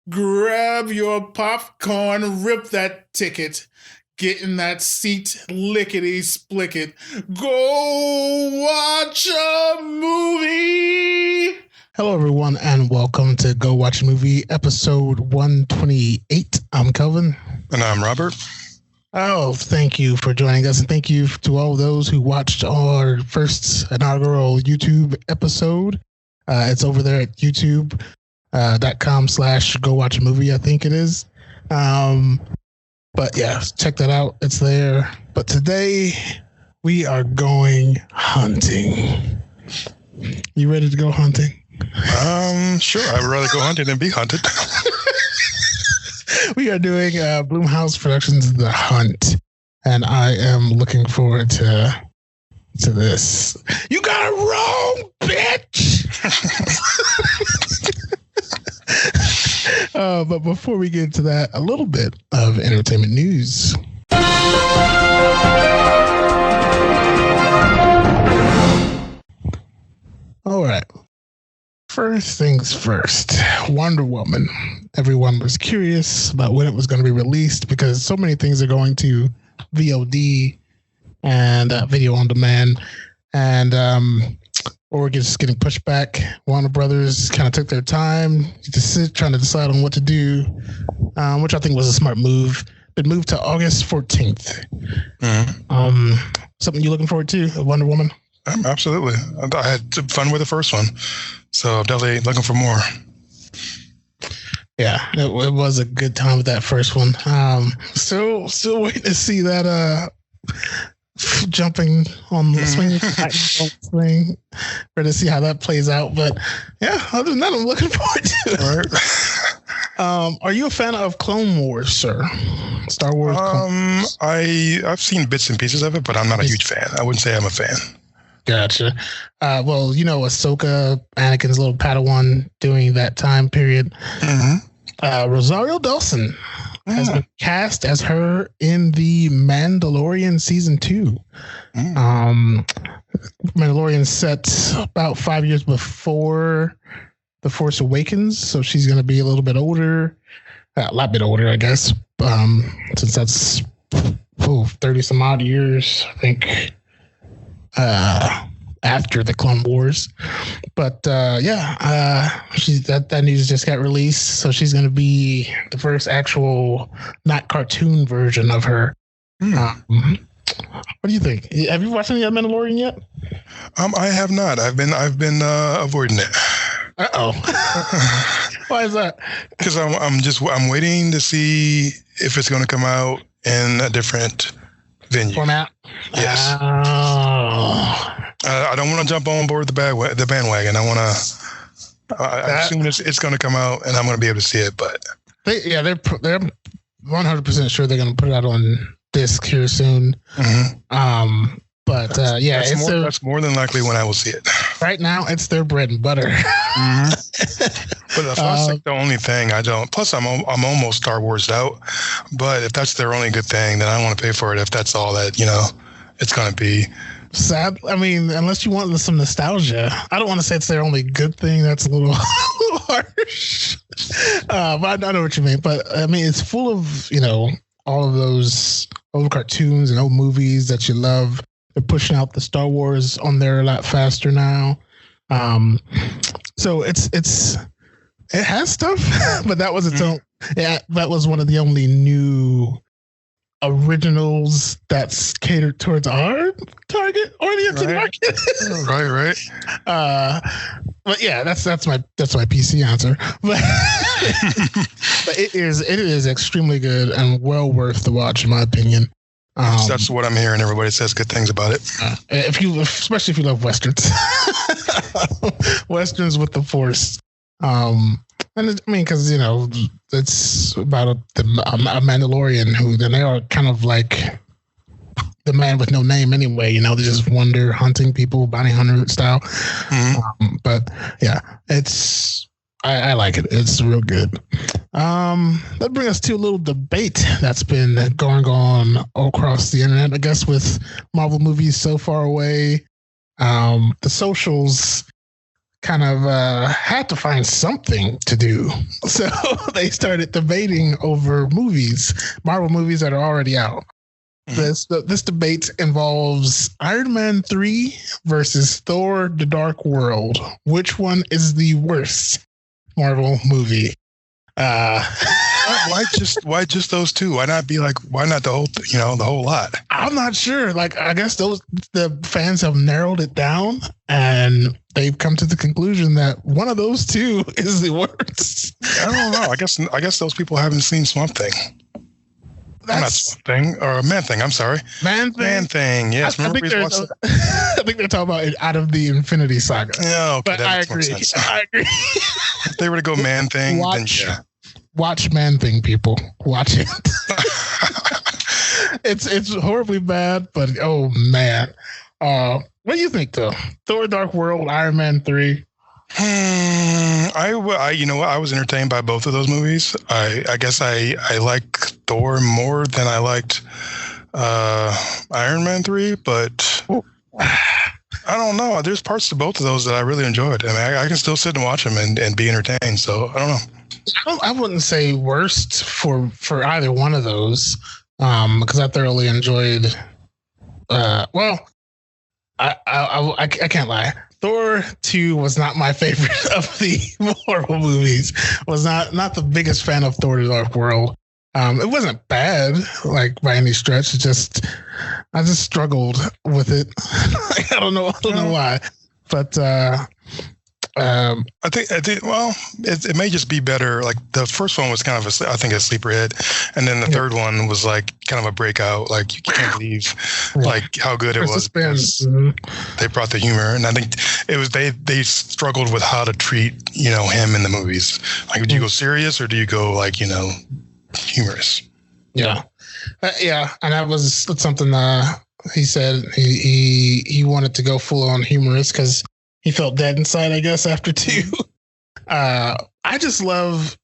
Grab your popcorn, rip that ticket, get in that seat, lickety splicket. Go watch a movie. Hello, everyone, and welcome to Go Watch a Movie, episode 128. I'm Kelvin. And I'm Robert. Oh, thank you for joining us, and thank you to all those who watched our first inaugural YouTube episode. It's over there at youtube.com/Go Watch a Movie, I think it is. But yeah, check that out. It's there. But today we are going hunting. You ready to go hunting? Sure. I would rather go hunting than be hunted. We are doing Blumhouse Productions' The Hunt, and I am looking forward to this. You got it wrong, bitch! But before we get into that, a little bit of entertainment news. All right. First things first, Wonder Woman. Everyone was curious about when it was going to be released because so many things are going to VOD and video on demand, and or just getting pushed back. Warner Brothers kind of took their time trying to decide on what to do, which I think was a smart move. It moved to August 14th. Mm-hmm. Something you looking forward to, Wonder Woman? Absolutely. I had fun with the first one, so I'm definitely looking for more. Yeah, it was a good time with that first one. Still waiting to see that jumping on the swing thing, or to see how that plays out. But yeah, other than that, I'm looking forward to it. All right. Are you a fan of Clone Wars, sir? Star Wars? I've seen bits and pieces of it, but I'm not a huge fan. I wouldn't say I'm a fan. Gotcha. Well, you know, Ahsoka, Anakin's little Padawan during that time period. Mm-hmm. Rosario Dawson has been cast as her in The Mandalorian Season 2. Mandalorian set about 5 years before The Force Awakens, so she's going to be a little bit older, a lot bit older, I guess, since that's 30 some odd years, I think. After the Clone Wars, but she's that news just got released, so she's going to be the first actual not cartoon version of her. What do you think? Have you watched any of Mandalorian yet? I have not. I've been avoiding it. Why is that? Because I'm waiting to see if it's going to come out in a different venue. Format? Yes. I don't want to jump on board the bandwagon. I want to. As soon as it's going to come out, and I'm going to be able to see it. But they're 100% sure they're going to put it out on disc here soon. Mm-hmm. That's more than likely when I will see it. Right now, it's their bread and butter. Mm-hmm. But that's like the only thing I don't. Plus, I'm almost Star Wars out. But if that's their only good thing, then I want to pay for it. If that's all that it's going to be. Sad. I mean, unless you want some nostalgia. I don't want to say it's their only good thing. That's a little harsh. But I know what you mean. But I mean, it's full of all of those old cartoons and old movies that you love. They're pushing out the Star Wars on there a lot faster now. So it has stuff, but that was its own. Yeah, that was one of the only new originals that's catered towards our target audience market. Right. But yeah, that's my PC answer. But it is extremely good and well worth the watch, in my opinion. That's what I'm hearing. Everybody says good things about it. Especially if you love westerns, westerns with the Force. And I mean, because it's about a Mandalorian who then they are kind of like the man with no name anyway. They just wander hunting people, bounty hunter style. Mm-hmm. But yeah, I like it. It's real good. That brings us to a little debate that's been going on all across the internet, I guess, with Marvel movies so far away. The socials kind of had to find something to do. So they started debating over movies, Marvel movies that are already out. This debate involves Iron Man 3 versus Thor: The Dark World. Which one is the worst Marvel movie? Why just those two? Why not the whole the whole lot? I'm not sure. Like, I guess the fans have narrowed it down and they've come to the conclusion that one of those two is the worst. I don't know. I guess those people haven't seen Swamp Thing. Not Swamp Thing, or Man Thing. I'm sorry. Man Thing. Yes. I think they're talking about it out of the Infinity Saga. Yeah, okay, but I agree. If they were to go Man Thing, then yeah. Watch Man Thing, people. Watch it. It's horribly bad, but oh man. What do you think though? Thor: Dark World, Iron Man 3. I you know what? I was entertained by both of those movies. I guess I like Thor more than I liked Iron Man 3, but I don't know. There's parts to both of those that I really enjoyed. I mean, I can still sit and watch them and be entertained. So I don't know. I wouldn't say worst for either one of those, because I thoroughly enjoyed. Well, I can't lie. Thor 2 was not my favorite of the Marvel movies. Was not the biggest fan of Thor: The Dark World. It wasn't bad, like by any stretch. I just struggled with it. I don't know why, but I think. Well, it may just be better. Like the first one was kind of a sleeper hit, and then the third one was like kind of a breakout. Like you can't believe like how good it was. They brought the humor, and I think it was they struggled with how to treat him in the movies. Like, do you go serious or do you go like humorous? Yeah, and that's something he said he wanted to go full on humorous because he felt dead inside, I guess, after 2. I just love,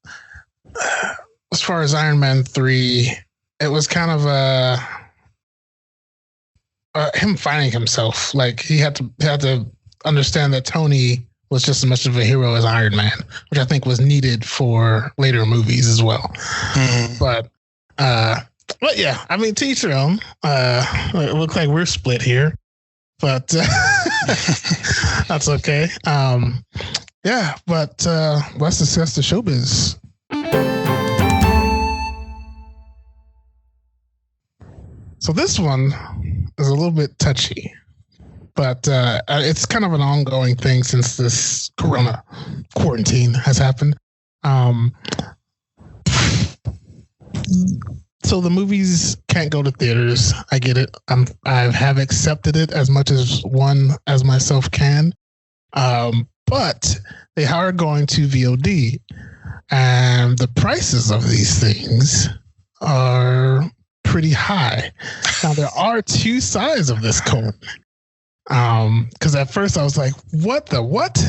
as far as Iron Man 3, it was kind of him finding himself. Like he had to understand that Tony was just as much of a hero as Iron Man, which I think was needed for later movies as well. Mm-hmm. But yeah, I mean, to each their own. It looks like we're split here. But that's okay. Yeah, but let's discuss the showbiz. So this one is a little bit touchy, but it's kind of an ongoing thing since this corona quarantine has happened. So the movies can't go to theaters. I get it. I have accepted it as much as one as myself can. But they are going to VOD, and the prices of these things are pretty high. Now there are two sides of this coin. Because at first I was like, "What the what?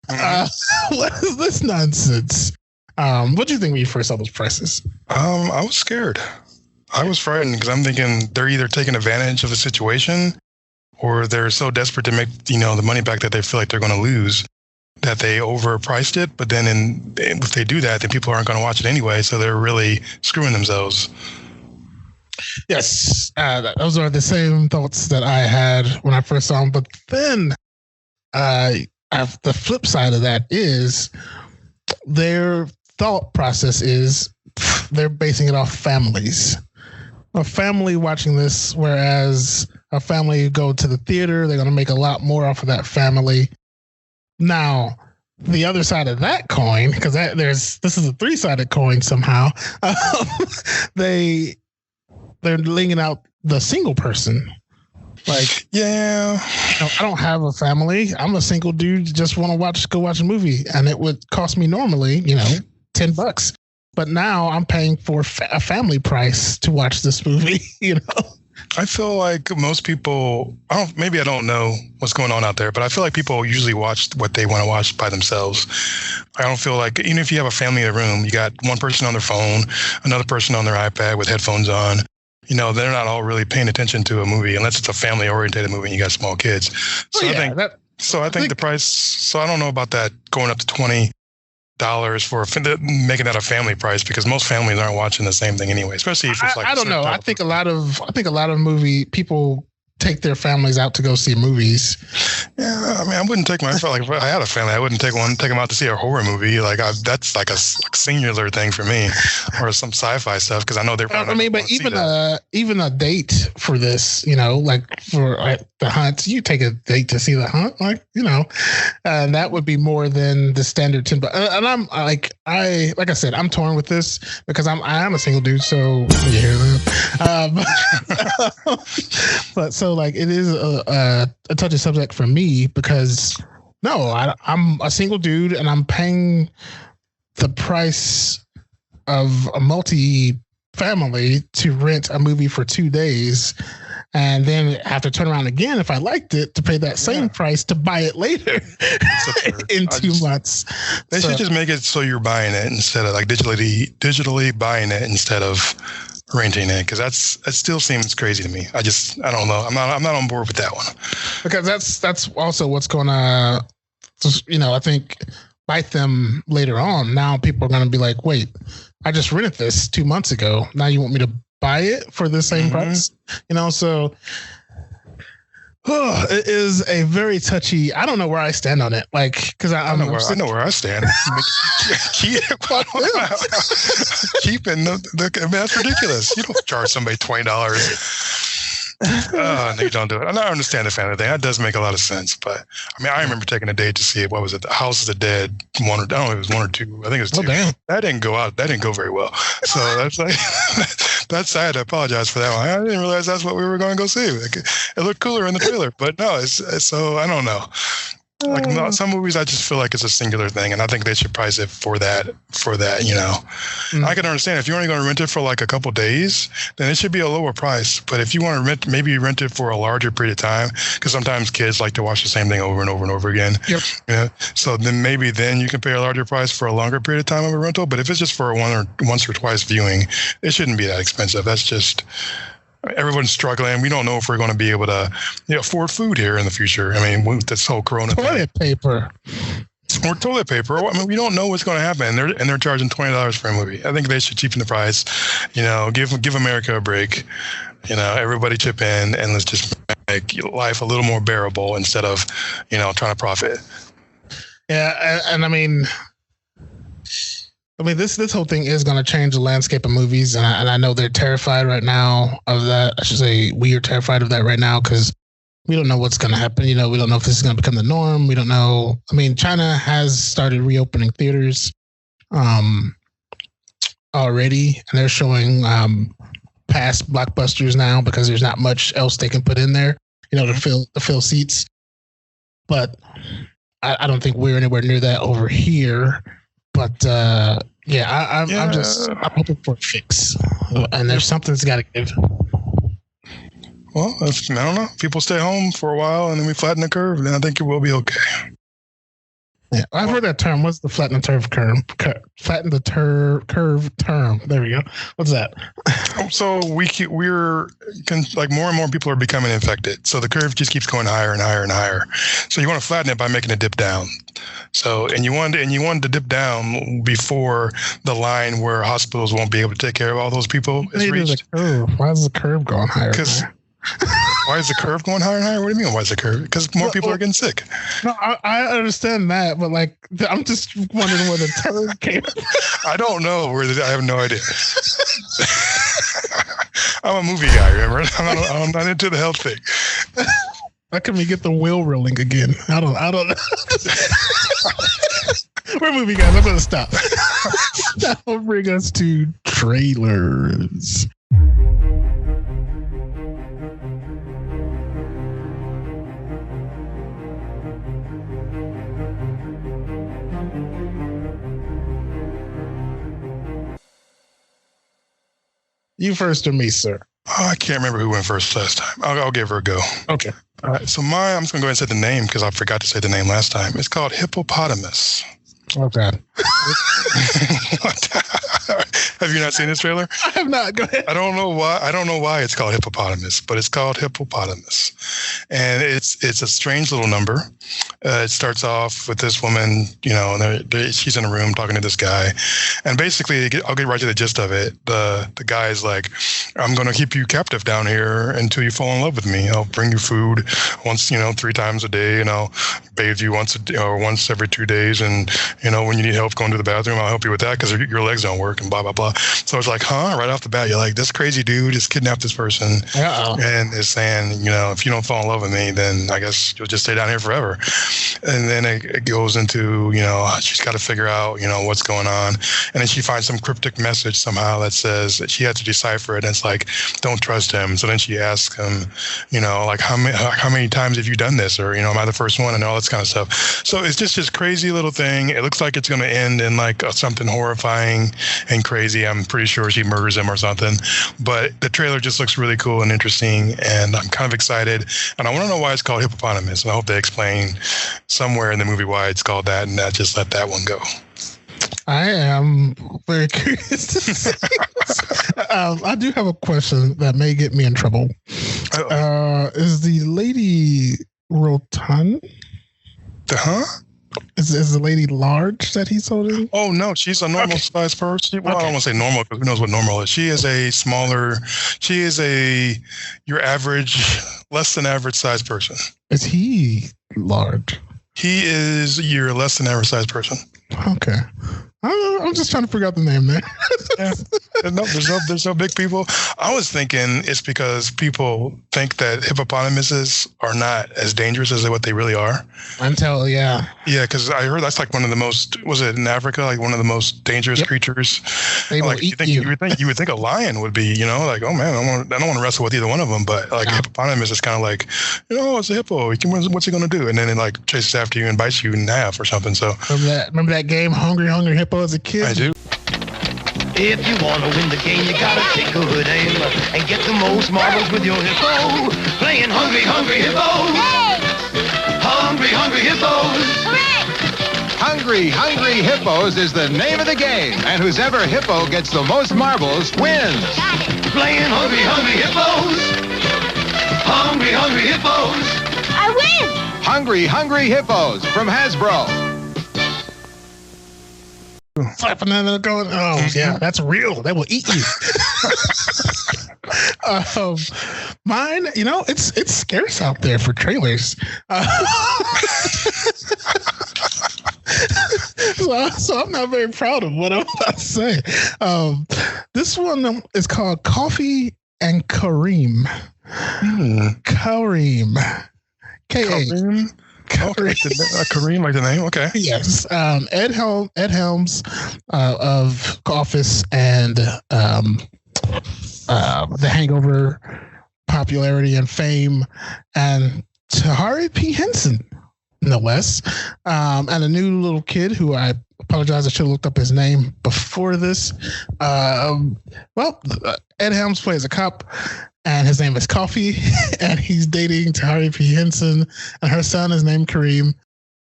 What is this nonsense?" What do you think when you first saw those prices? I was scared. I was frightened because I'm thinking they're either taking advantage of the situation or they're so desperate to make, the money back that they feel like they're going to lose that they overpriced it. But then if they do that, then people aren't going to watch it anyway. So they're really screwing themselves. Yes. Those are the same thoughts that I had when I first saw them. But then the flip side of that is their thought process is they're basing it off families. A family watching this, whereas a family who go to the theater, they're going to make a lot more off of that family. Now, the other side of that coin, because this is a three-sided coin somehow. They're laying out the single person. Like, yeah, I don't have a family. I'm a single dude. Just want to go watch a movie, and it would cost me normally, $10. But now I'm paying for a family price to watch this movie. I feel like most people, maybe I don't know what's going on out there, but I feel like people usually watch what they want to watch by themselves. I don't feel like, even if you have a family in a room, you got one person on their phone, another person on their iPad with headphones on. They're not all really paying attention to a movie unless it's a family-oriented movie and you got small kids. So I think So I think the price. So I don't know about that going up to $20 for making that a family price, because most families aren't watching the same thing anyway. Especially if it's like I don't know. I think a lot of movie people take their families out to go see movies. Yeah, I mean, I wouldn't take if I had a family, I wouldn't take them out to see a horror movie. That's like a singular thing for me, or some sci-fi stuff, because I know they're. I mean, but even a date for this, like for the Hunt, you take a date to see the Hunt, that would be more than the standard 10. And I'm like I said, I'm torn with this because I am a single dude, so you hear that. But so like it is a touchy subject for me because I'm a single dude and I'm paying the price of a multi-family to rent a movie for 2 days, and then have to turn around again if I liked it to pay that same price to buy it later in 2 months. They should just make it so you're buying it instead of like digitally buying it instead of renting it, because that still seems crazy to me. I don't know. I'm not on board with that one, because that's also what's going to I think bite them later on. Now people are going to be like, wait, I just rented this 2 months ago. Now you want me to buy it for the same price? So it is a very touchy. I don't know where I stand on it. Like, because I know where I stand. Keeping that's ridiculous. You don't charge somebody $20. No, you don't do it. I understand the family thing. That does make a lot of sense. But I mean, I remember taking a date to see what was it? The House of the Dead. I don't know if it was 1 or 2. I think it was 2. Damn. That didn't go out. That didn't go very well. So that's like that's. I had to apologize for that one. I didn't realize that's what we were going to go see. Like, it looked cooler in the trailer, but no. So I don't know. Like some movies, I just feel like it's a singular thing, and I think they should price it for that. I can understand if you're only going to rent it for like a couple days, then it should be a lower price. But if you want to rent it for a larger period of time, because sometimes kids like to watch the same thing over and over and over again. Yep. Yeah. So then maybe you can pay a larger price for a longer period of time of a rental. But if it's just for once or twice viewing, it shouldn't be that expensive. That's just. Everyone's struggling. We don't know if we're going to be able to afford food here in the future. I mean, with this whole Corona toilet paper. Or toilet paper. I mean, we don't know what's going to happen. They're charging $20 for a movie. I think they should cheapen the price. Give America a break. Everybody chip in and let's just make life a little more bearable instead of trying to profit. Yeah, and I mean, this whole thing is going to change the landscape of movies, and I know they're terrified right now of that. I should say we are terrified of that right now because we don't know what's going to happen. We don't know if this is going to become the norm. We don't know. I mean, China has started reopening theaters already, and they're showing past blockbusters now because there's not much else they can put in there, to fill seats. But I don't think we're anywhere near that over here. But I'm hoping for a fix, and there's something's got to give. Well, I don't know. People stay home for a while, and then we flatten the curve, then I think it will be okay. Yeah, I've heard that term. What's the flatten the curve term? Flatten the curve term. There we go. What's that? So we're more and more people are becoming infected. So the curve just keeps going higher and higher and higher. So you want to flatten it by making it dip down. So you want to dip down before the line where hospitals won't be able to take care of all those people is reached. Why is the curve going higher? Why is the curve going higher and higher? What do you mean? Why is the curve? Because more people are getting sick. No, I understand that, but I'm just wondering where the term came from. I don't know I have no idea. I'm a movie guy, remember? I'm not into the health thing. How can we get the wheel rolling again? I don't know. We're movie guys. I'm going to stop. That will bring us to trailers. You first or me, sir? Oh, I can't remember who went first last time. I'll give her a go. Okay. All right. So I'm just going to go ahead and say the name because I forgot to say the name last time. It's called Hippopotamus. Oh, God. Have you not seen this trailer? I have not. Go ahead. I don't know why it's called Hippopotamus, but it's called Hippopotamus. And it's a strange little number It starts off with this woman, and she's in a room talking to this guy, and basically, I'll get right to the gist of it. The guy's like, "I'm going to keep you captive down here until you fall in love with me. I'll bring you food once, 3 times a day, and I'll bathe you once every 2 days, and when you need help going to the bathroom, I'll help you with that because your legs don't work, and blah blah blah." So it's like, right off the bat, you're like, this crazy dude just kidnapped this person, and is saying, if you don't fall in love with me, then I guess you'll just stay down here forever. And then it goes into, she's got to figure out, what's going on. And then she finds some cryptic message somehow that says that she had to decipher it. And it's like, don't trust him. So then she asks him, like, how many times have you done this? Or, am I the first one? And all this kind of stuff. So it's just this crazy little thing. It looks like it's going to end in like something horrifying and crazy. I'm pretty sure she murders him or something. But the trailer just looks really cool and interesting. And I'm kind of excited. And I want to know why it's called Hippopotamus. And I hope they explain somewhere in the movie why it's called that, and not just let that one go. I am very curious to see this. I do have a question that may get me in trouble. Is the lady rotund? Is the lady large that he's holding? Oh, no, she's a normal size person. Well, I don't want to say normal because who knows what normal is. She is your average, less than average size person. Is he large? He is your less than average size person. Okay. I'm just trying to figure out the name there. Yeah. No, there's no big people. I was thinking it's because people think that hippopotamuses are not as dangerous as what they really are. Yeah, because I heard that's like one of the most, was it in Africa, like one of the most dangerous creatures? They will eat you. You would think a lion would be, like, oh man, I don't want to wrestle with either one of them, but like hippopotamus is kind of like, it's a hippo. What's he going to do? And then it like chases after you and bites you in half or something. So remember that game, Hungry Hippo, as a kid? I do. If you want to win the game, you gotta take good aim and get the most marbles with your hippo. Playing Hungry Hippos. Hungry Hippos. Hungry Hippos is the name of the game, and whoever hippo gets the most marbles wins. Playing Hungry Hippos. Hungry Hippos. I win. Hungry Hippos from Hasbro. Flapping and going, yeah, that's real. They will eat you. Mine, it's scarce out there for trailers. So I'm not very proud of what I'm about to say. This one is called Coffee and Kareem. Kareem. Kareem. Kareem, like the name? Okay. Yes. Ed Helms of Office and The Hangover popularity and fame, and Tahari P. Henson, no less, and a new little kid who I apologize, I should have looked up his name before this. Ed Helms plays a cop, and his name is Coffee, and he's dating Tahari P. Henson, and her son is named Kareem.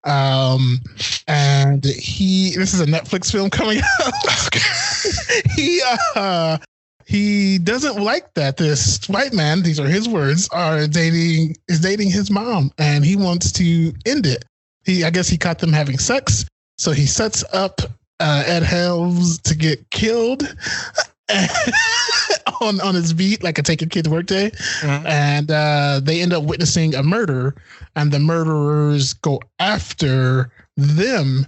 And this is a Netflix film coming out. He doesn't like that this white man, these are his words, is dating his mom, and he wants to end it. I guess he caught them having sex, so he sets up Ed Helms to get killed on his beat, like a take your kid to work day. Mm-hmm. And they end up witnessing a murder, and the murderers go after them,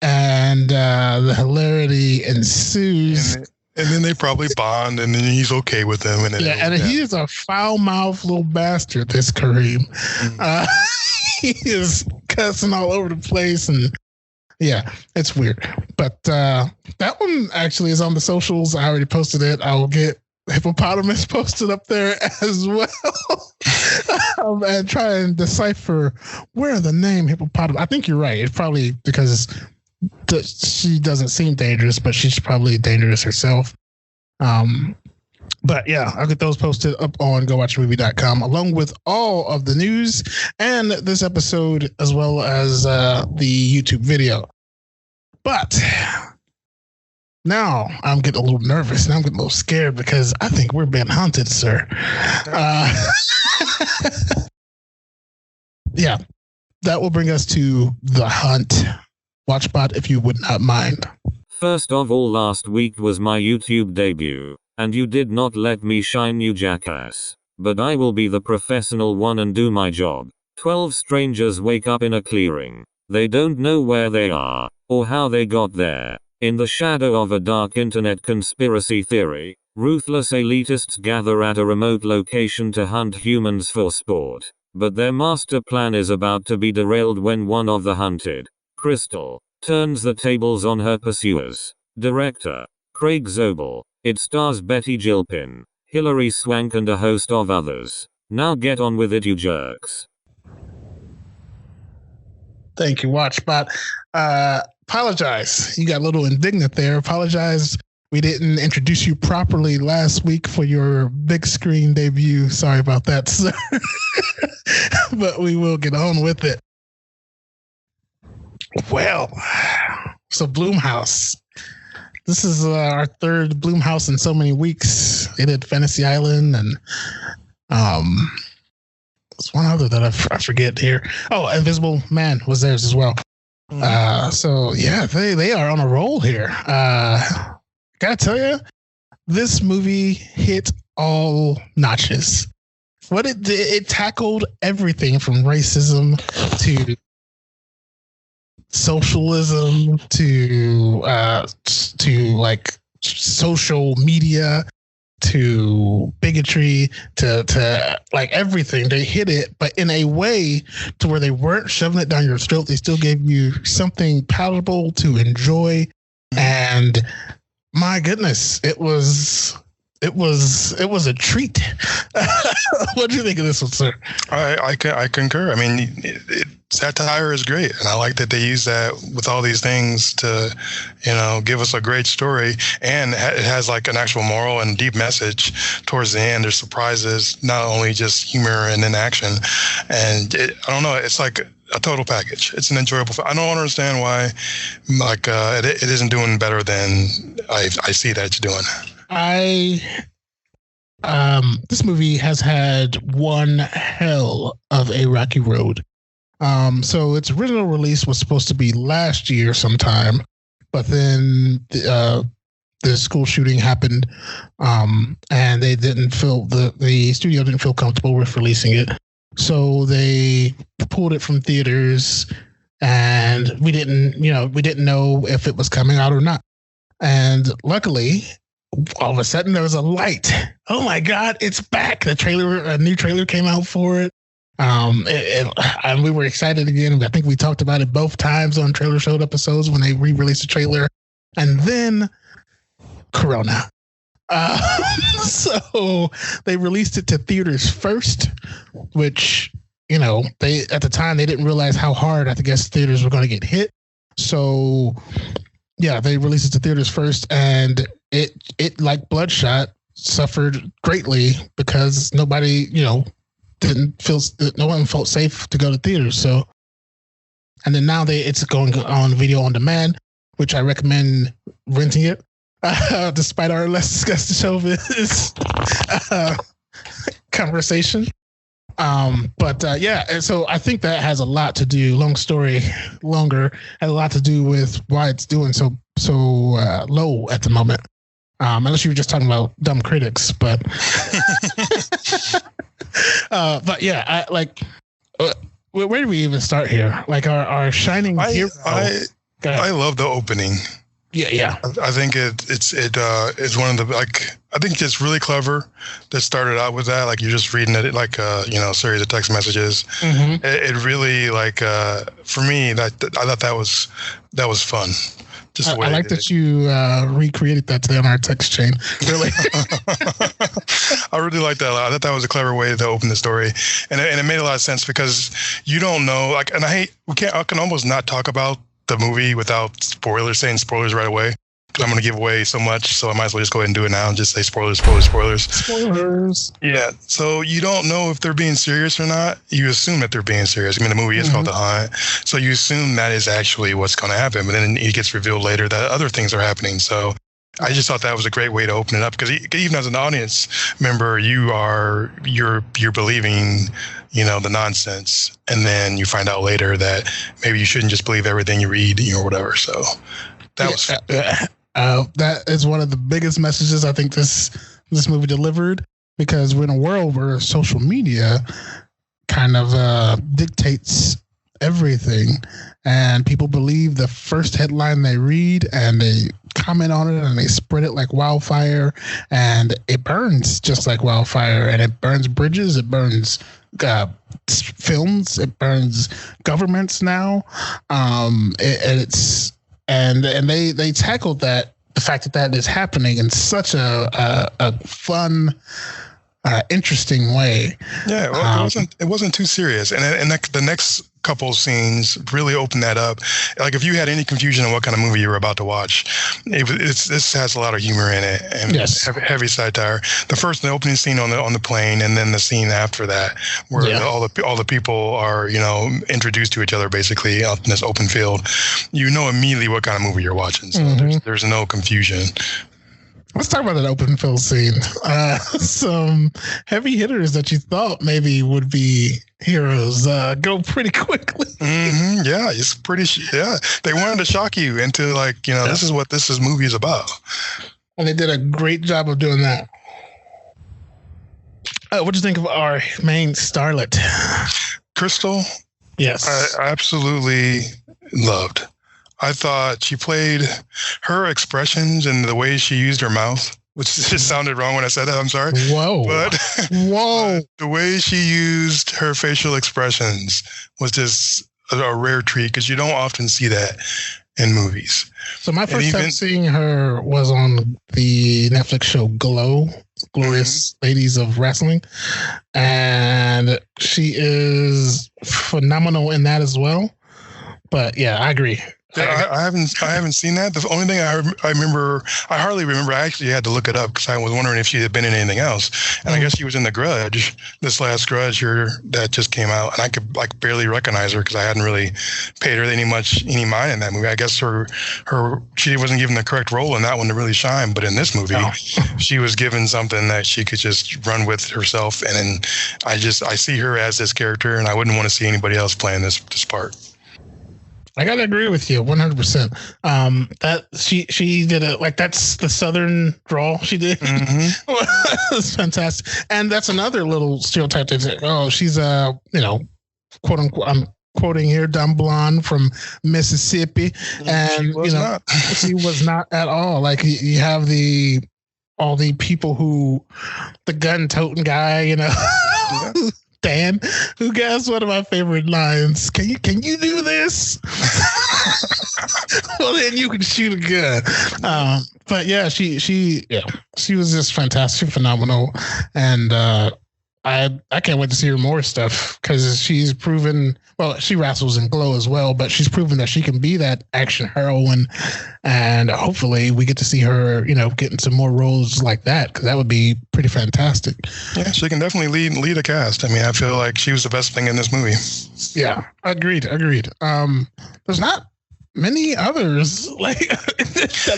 and the hilarity ensues. And then they probably bond, and then he's okay with them. And he is a foul-mouthed little bastard, this Kareem. Mm-hmm. He is cussing all over the place, and yeah, it's weird. But that one actually is on the socials. I already posted it. I will get Hippopotamus posted up there as well. And try and decipher where the name Hippopotamus. I think you're right. It's probably because she doesn't seem dangerous, but she's probably dangerous herself. But yeah, I'll get those posted up on GoWatchMovie.com, along with all of the news and this episode, as well as the YouTube video. But now I'm getting a little nervous and I'm getting a little scared because I think we're being hunted, sir. Yeah. that will bring us to The Hunt. Watchbot, if you would not mind. First of all, last week was my YouTube debut, and you did not let me shine, you jackass. But I will be the professional one and do my job. 12 strangers wake up in a clearing. They don't know where they are, or how they got there. In the shadow of a dark internet conspiracy theory, ruthless elitists gather at a remote location to hunt humans for sport. But their master plan is about to be derailed when one of the hunted, Crystal, turns the tables on her pursuers. Director, Craig Zobel. It stars Betty Gilpin, Hilary Swank and a host of others. Now get on with it, you jerks. Thank you, Watchbot. Apologize. You got a little indignant there. Apologize. We didn't introduce you properly last week for your big screen debut. Sorry about that, sir. But we will get on with it. Well, so Blumhouse. This is our third Blumhouse in so many weeks. They did Fantasy Island and there's one other that I forget here. Oh, Invisible Man was theirs as well. So yeah, they are on a roll here. Gotta tell you, this movie hit all notches. What it tackled everything from racism to socialism to like social media to bigotry to like everything. They hit it, but in a way to where they weren't shoving it down your throat. They still gave you something palatable to enjoy. And my goodness, it was a treat. What do you think of this one, sir? I concur. I mean, satire is great, and I like that they use that with all these things to, give us a great story, and it has like an actual moral and deep message towards the end. There's surprises, not only just humor and then action, and I don't know. It's like a total package. It's an enjoyable. I don't understand why, like, it isn't doing better than I see that it's doing. This movie has had one hell of a rocky road. So its original release was supposed to be last year sometime, but then the school shooting happened, and they didn't feel the studio didn't feel comfortable with releasing it. So they pulled it from theaters, and we didn't know if it was coming out or not. And luckily, all of a sudden there was a light. Oh my God, it's back. A new trailer came out for it. And we were excited again. I think we talked about it both times on Trailer Showed episodes when they re-released the trailer. And then Corona. So they released it to theaters first, which, they at the time they didn't realize how hard I guess theaters were going to get hit. So yeah, they released it to theaters first, and it like Bloodshot suffered greatly because nobody, no one felt safe to go to theaters. So, and then now it's going on video on demand, which I recommend renting it. Despite our Let's Discuss the Showbiz conversation. Yeah, so I think that has a lot to do, long story longer, has a lot to do with why it's doing so low at the moment. Unless you were just talking about dumb critics, but but yeah, I like where do we even start here? Like our shining hero. I love the opening. Yeah. I think it's one of the, like, I think it's really clever that started out with that. Like, you're just reading it like series of text messages. Mm-hmm. It really, like, for me, I thought that was fun. Just the way I like that you recreated that today on our text chain. Really, I really like that a lot. I thought that was a clever way to open the story, and it made a lot of sense because you don't know, like, and I can almost not talk about the movie without saying spoilers right away. I'm going to give away so much, so I might as well just go ahead and do it now and just say spoilers. Spoilers. Yeah. So you don't know if they're being serious or not. You assume that they're being serious. I mean, the movie is called The Hunt, so you assume that is actually what's going to happen. But then it gets revealed later that other things are happening. So I just thought that was a great way to open it up because even as an audience member, you're believing, the nonsense, and then you find out later that maybe you shouldn't just believe everything you read, or whatever. So that that is one of the biggest messages I think this movie delivered, because we're in a world where social media kind of dictates everything, and people believe the first headline they read, and they comment on it, and they spread it like wildfire, and it burns just like wildfire, and it burns bridges, it burns films, it burns governments now, and they tackled that, the fact that is happening in such a fun, interesting way. Yeah, well, it wasn't too serious, and the next couple scenes really opened that up. Like, if you had any confusion on what kind of movie you were about to watch, this has a lot of humor in it, and yes, heavy satire. The opening scene on the plane, and then the scene after that, where all the people are introduced to each other basically out in this open field. You know immediately what kind of movie you're watching. So there's no confusion. Let's talk about that open field scene. Some heavy hitters that you thought maybe would be heroes go pretty quickly. Yeah, it's pretty. Yeah, they wanted to shock you into this is what this movie is about. And they did a great job of doing that. What do you think of our main starlet? Crystal? Yes. I absolutely loved. I thought she played her expressions and the way she used her mouth, which just sounded wrong when I said that. I'm sorry. Whoa. But the way she used her facial expressions was just a rare treat, because you don't often see that in movies. So my first time seeing her was on the Netflix show Glow, Glorious Ladies of Wrestling. And she is phenomenal in that as well. But yeah, I agree. Yeah, I haven't seen that. The only thing I remember, I hardly remember. I actually had to look it up because I was wondering if she had been in anything else. And I guess she was in The Grudge, this last Grudge here that just came out, and I could barely recognize her because I hadn't really paid her any mind in that movie. I guess she wasn't given the correct role in that one to really shine. But in this movie, she was given something that she could just run with herself. And then I see her as this character, and I wouldn't want to see anybody else playing this part. I gotta agree with you 100%. That she did that's the Southern drawl she did. It's fantastic. And that's another little stereotype that's she's quote unquote, I'm quoting here, dumb blonde from Mississippi. And she was not at all. Like, you have all the people who, the gun toting guy, Dan, who has one of my favorite lines. Can you do this? Well, then you can shoot a gun. But yeah, she was just fantastic, phenomenal, and I can't wait to see her more stuff, because she's proven. Well, she wrestles in Glow as well, but she's proven that she can be that action heroine, and hopefully we get to see her, getting some more roles like that, because that would be pretty fantastic. Yeah, she can definitely lead a cast. I mean, I feel like she was the best thing in this movie. Yeah, agreed. There's not many others like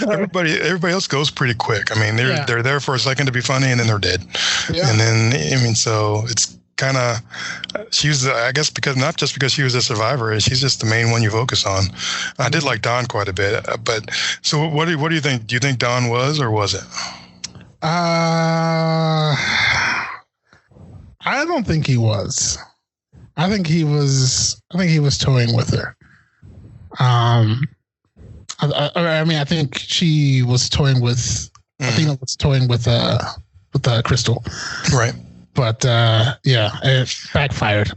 everybody else goes pretty quick. I mean, they're there for a second to be funny, and then they're dead. Yeah. And then so it's kind of, I guess, not just because she was a survivor, she's just the main one you focus on. I did like Don quite a bit, but so what do you think? Do you think Don was, or was it? I don't think he was. I think he was toying with her. I think she was toying with. Athena was toying with Crystal. Right. But it backfired.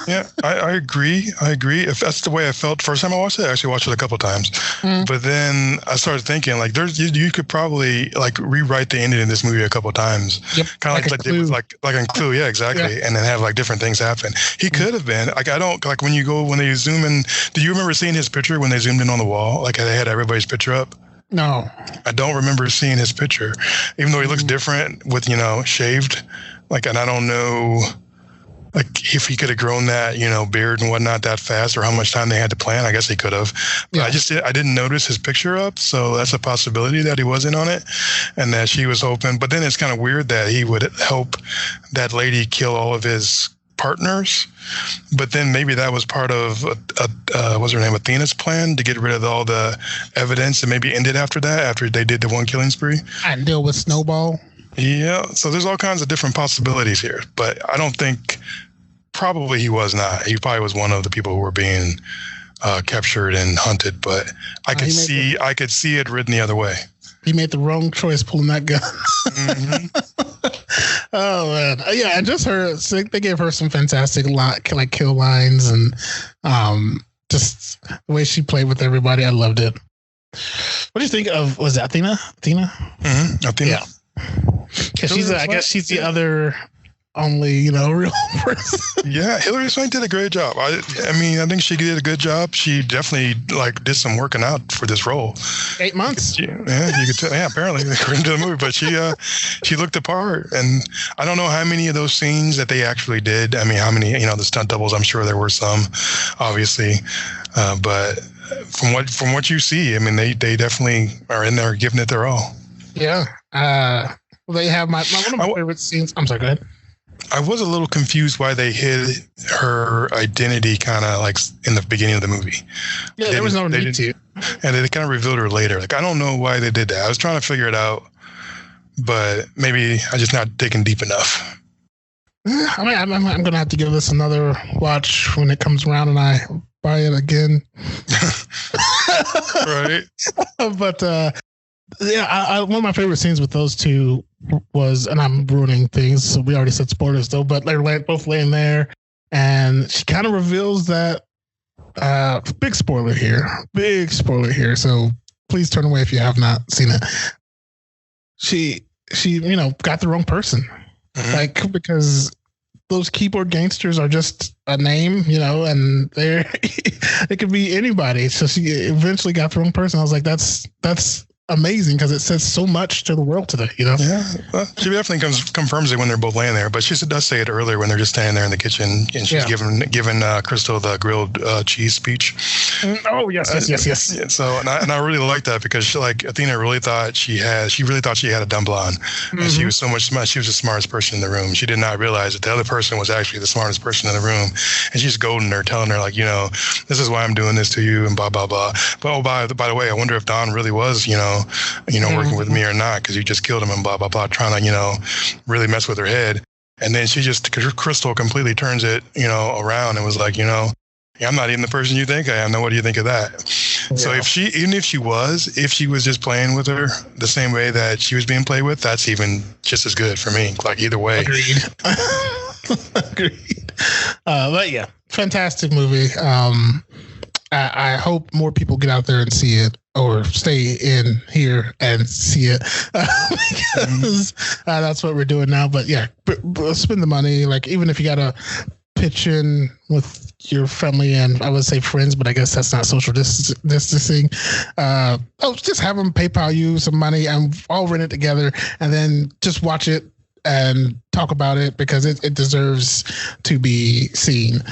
Yeah, I agree. If that's the way I felt first time I watched it, I actually watched it a couple of times. But then I started thinking, like, you could probably like rewrite the ending of this movie a couple of times. Yep. Kind of like in Clue, yeah, exactly. Yeah. And then have like different things happen. He could have been like, I don't like when they zoom in. Do you remember seeing his picture when they zoomed in on the wall? Like they had everybody's picture up. No, I don't remember seeing his picture, even though he looks different with shaved. Like, and I don't know. like if he could have grown that, beard and whatnot that fast, or how much time they had to plan. I guess he could have. But I didn't notice his picture up, so that's a possibility that he wasn't on it, and that she was hoping. But then it's kind of weird that he would help that lady kill all of his partners. But then maybe that was part of what's her name, Athena's plan to get rid of all the evidence, and maybe ended after that, after they did the one killing spree and deal with Snowball. Yeah, so there's all kinds of different possibilities here, but I don't think, probably he was not. He probably was one of the people who were being captured and hunted, but I could see it written the other way. He made the wrong choice pulling that gun. Oh man, yeah, and just her. They gave her some fantastic kill lines, and just the way she played with everybody. I loved it. What do you think of? Was it Athena? Athena. Yeah. Because I guess she's the other only, real person. Yeah, Hilary Swank did a great job. I think she did a good job. She definitely did some working out for this role. 8 months. You could tell. Yeah, apparently according to the movie. But she looked the part, and I don't know how many of those scenes that they actually did. I mean, how many? The stunt doubles. I'm sure there were some, obviously, but from what you see, I mean, they definitely are in there giving it their all. Yeah. They have one of my favorite scenes. I'm sorry, go ahead. I was a little confused why they hid her identity kind of in the beginning of the movie. Yeah, there was no need to. And they kind of revealed her later. I don't know why they did that. I was trying to figure it out, but maybe I'm just not digging deep enough. I mean, I'm going to have to give this another watch when it comes around and I buy it again. Right. But, yeah, one of my favorite scenes with those two was, and I'm ruining things, so we already said spoilers though, but they're both laying there, and she kind of reveals that big spoiler here, so please turn away if you have not seen it. She got the wrong person, because those keyboard gangsters are just a name, and it could be anybody. So she eventually got the wrong person. I was like, that's amazing, because it says so much to the world today, Yeah, well, she definitely confirms it when they're both laying there, but she does say it earlier when they're just standing there in the kitchen, and she's giving Crystal the grilled cheese speech. Oh yes. So and I really like that, because Athena really thought she had a dumb blonde, and she was so much smart. She was the smartest person in the room. She did not realize that the other person was actually the smartest person in the room, and she's goading her, telling her this is why I'm doing this to you, and blah blah blah. But by the way, I wonder if Don really was working with me or not, because you just killed him and blah, blah, blah, trying to, really mess with her head. And then Crystal completely turns it, around and was like, I'm not even the person you think I am. Now, what do you think of that? Yeah. So if she was just playing with her the same way that she was being played with, that's even just as good for me. Either way. Agreed. Agreed. But yeah, fantastic movie. I hope more people get out there and see it, or stay in here and see it, because that's what we're doing now. But yeah, spend the money. Even if you got to pitch in with your family and I would say friends, but I guess that's not social distancing. Just have them PayPal you some money and all rent it together, and then just watch it and talk about it, because it deserves to be seen.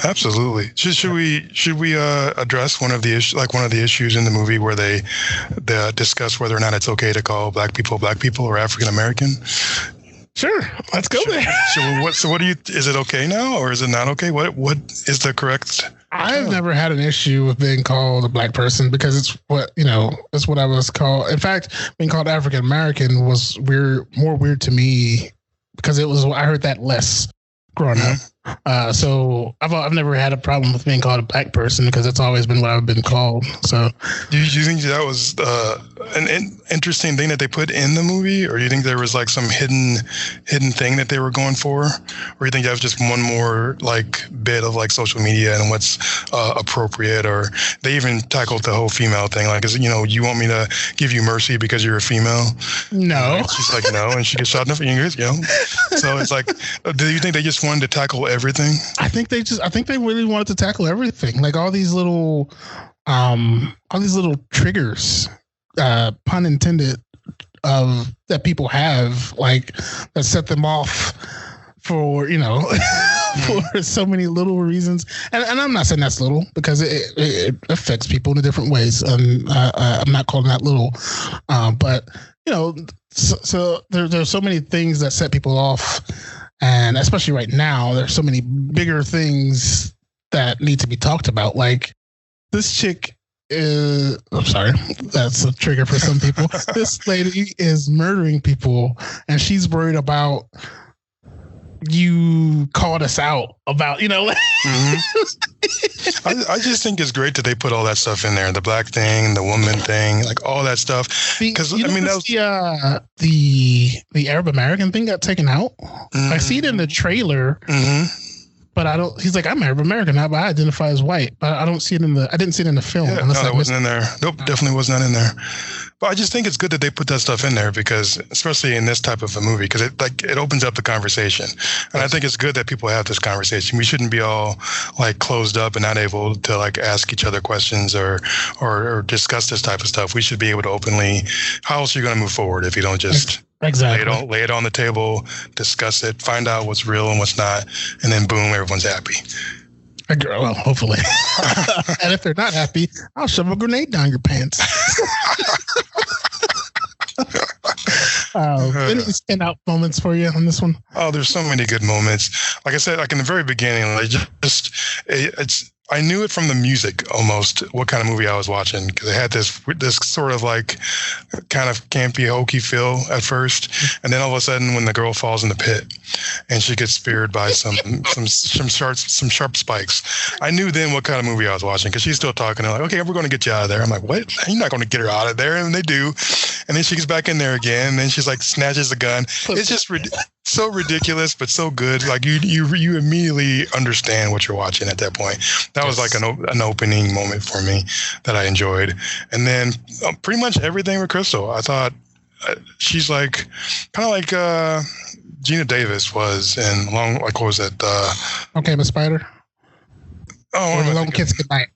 Absolutely. Should we address one of the issues in the movie where they discuss whether or not it's okay to call black people or African American? Sure, let's go there. So what do you? Is it okay now, or is it not okay? What is the correct? I've never had an issue with being called a black person, because it's what I was called. In fact, being called African American was more weird to me, because I heard that less growing up. So I've never had a problem with being called a black person, because that's always been what I've been called. So do you think that was an interesting thing that they put in the movie, or do you think there was some hidden thing that they were going for, or you think that was just one more bit of social media and what's appropriate? Or they even tackled the whole female thing, you want me to give you mercy because you're a female? No. And she's like, no, and she gets shot in the fingers. So it's do you think they just wanted to tackle everything? I think they really wanted to tackle everything, all these little triggers, pun intended, that people have, that set them off for for so many little reasons, and I'm not saying that's little because it affects people in different ways. I'm not calling that little, but so there's so many things that set people off, and especially right now, there's so many bigger things that need to be talked about. Like this chick is, I'm sorry, that's a trigger for some people. This lady is murdering people, and she's worried about you called us out about, I just think it's great that they put all that stuff in there, the black thing, the woman thing, like all that stuff. Because that was the Arab American thing got taken out. I see it in the trailer, but I don't. He's like, I'm Arab American now, but I identify as white. But I don't see it I didn't see it in the film. Yeah, no, that wasn't in there. Nope, definitely was not in there. But I just think it's good that they put that stuff in there because, especially in this type of a movie, because it opens up the conversation, and I think it's good that people have this conversation. We shouldn't be all like closed up and not able to like ask each other questions or discuss this type of stuff. We should be able to openly. How else are you going to move forward if you don't just lay it on the table, discuss it, find out what's real and what's not, and then boom, everyone's happy. Well, hopefully. And if they're not happy, I'll shove a grenade down your pants. Any standout moments for you on this one? Oh, there's so many good moments. Like I said, like in the very beginning, like I knew it from the music almost what kind of movie I was watching because it had this sort of like kind of campy, hokey feel at first, and then all of a sudden when the girl falls in the pit and she gets speared by some sharp spikes, I knew then what kind of movie I was watching because she's still talking. They're like, okay, we're going to get you out of there. I'm like, what? You're not going to get her out of there, and they do, and then she gets back in there again, and then she's like snatches the gun. It's just so ridiculous, but so good. Like you immediately understand what you're watching at that point. That was like an opening moment for me that I enjoyed. And then pretty much everything with Crystal, I thought she's like kind of like Gina Davis was in what was it? Okay, Miss Spider. Oh, The Long Kiss Goodnight.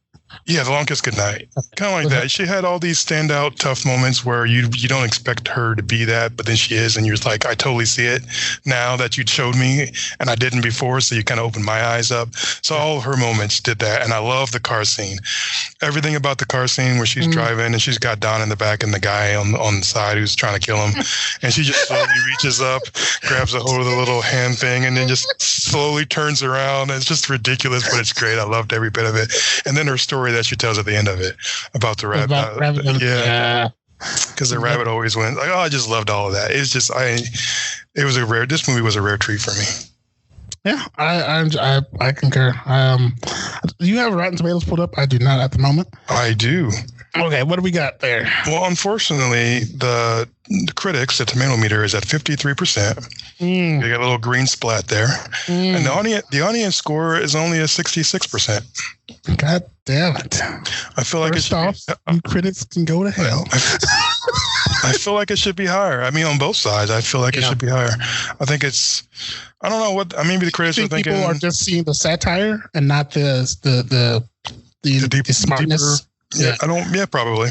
Yeah, The Long Kiss Goodnight. Kind of like that. She had all these standout tough moments where you don't expect her to be that, but then she is, and you're like, I totally see it now that you showed me, and I didn't before, so you kind of opened my eyes up. So all of her moments did that, and I love the car scene. Everything about the car scene where she's driving, and she's got Don in the back and the guy on the side who's trying to kill him, and she just slowly reaches up, grabs a hold of the little hand thing, and then just slowly turns around. It's just ridiculous, but it's great. I loved every bit of it. And then her story that she tells at the end of it about the rabbit. Yeah. Because the rabbit always wins. Like, I just loved all of that. It's just, this movie was a rare treat for me. Yeah, I concur. Do you have Rotten Tomatoes pulled up? I do not at the moment. I do. Okay, what do we got there? Well, unfortunately, the critics, the tomato meter is at 53%. You got a little green splat there. And the audience score is only a 66%. God damn it. I feel like you critics can go to hell. I feel like it should be higher. I mean, on both sides, I feel like it should be higher. I think it's, I don't know what, maybe the critics are thinking. People are just seeing the satire and not the smartness. Yeah, probably.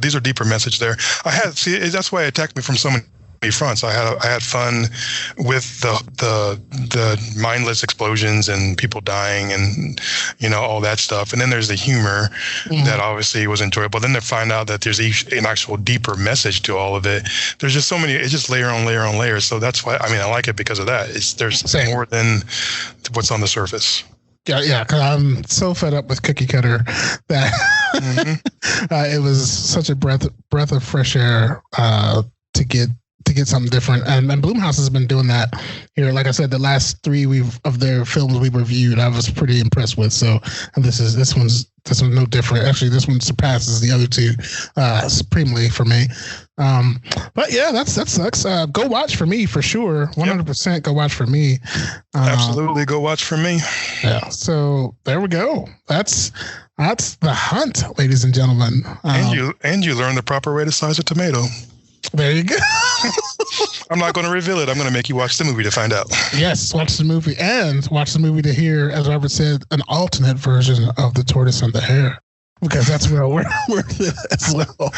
These are deeper message there. That's why it attacked me from so many fronts. I had fun with the mindless explosions and people dying and all that stuff. And then there's the humor that obviously was enjoyable. Then to find out that there's an actual deeper message to all of it. There's just so many. It's just layer on layer on layer. So that's why I like it because of that. There's more than what's on the surface. Yeah, because I'm so fed up with cookie cutter that it was such a breath of fresh air to get something different. And Blumhouse has been doing that here. Like I said, the last three of their films we reviewed, I was pretty impressed with. So this one's no different. Actually, this one surpasses the other two supremely for me. But yeah, that sucks. Go watch for me for sure. 100% go watch for me. Absolutely, go watch for me. Yeah. So there we go. That's The Hunt, ladies and gentlemen. And you learn the proper way to size a tomato. There you go. I'm not going to reveal it. I'm going to make you watch the movie to find out. Yes, watch the movie and watch the movie to hear, as Robert said, an alternate version of The Tortoise and the Hare. because that's where we're as well.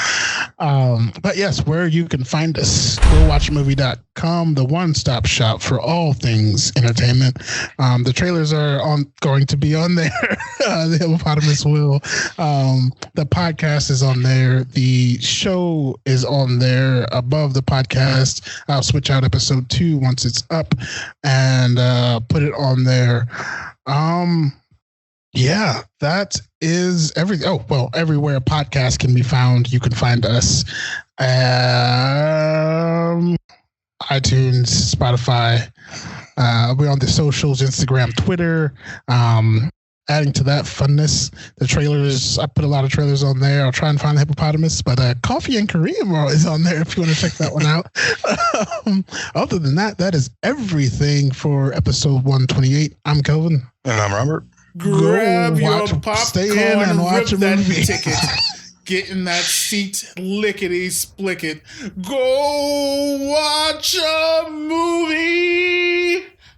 But yes, where you can find us, GoWatchMovie.com, the one-stop shop for all things entertainment. The trailers are going to be on there. The Hippopotamus will. The podcast is on there. The show is on there above the podcast. I'll switch out episode 2 once it's up and put it on there. Yeah, that is everything. Oh, well, everywhere a podcast can be found, you can find us. iTunes, Spotify. We're on the socials, Instagram, Twitter. Adding to that funness, the trailers, I put a lot of trailers on there. I'll try and find the hippopotamus, but Coffee and Kareem is on there if you want to check that one out. Other than that, that is everything for episode 128. I'm Kelvin. And I'm Robert. Grab your popcorn, stay in and watch rip a that movie. ticket. Get in that seat, lickety split it. Go watch a movie.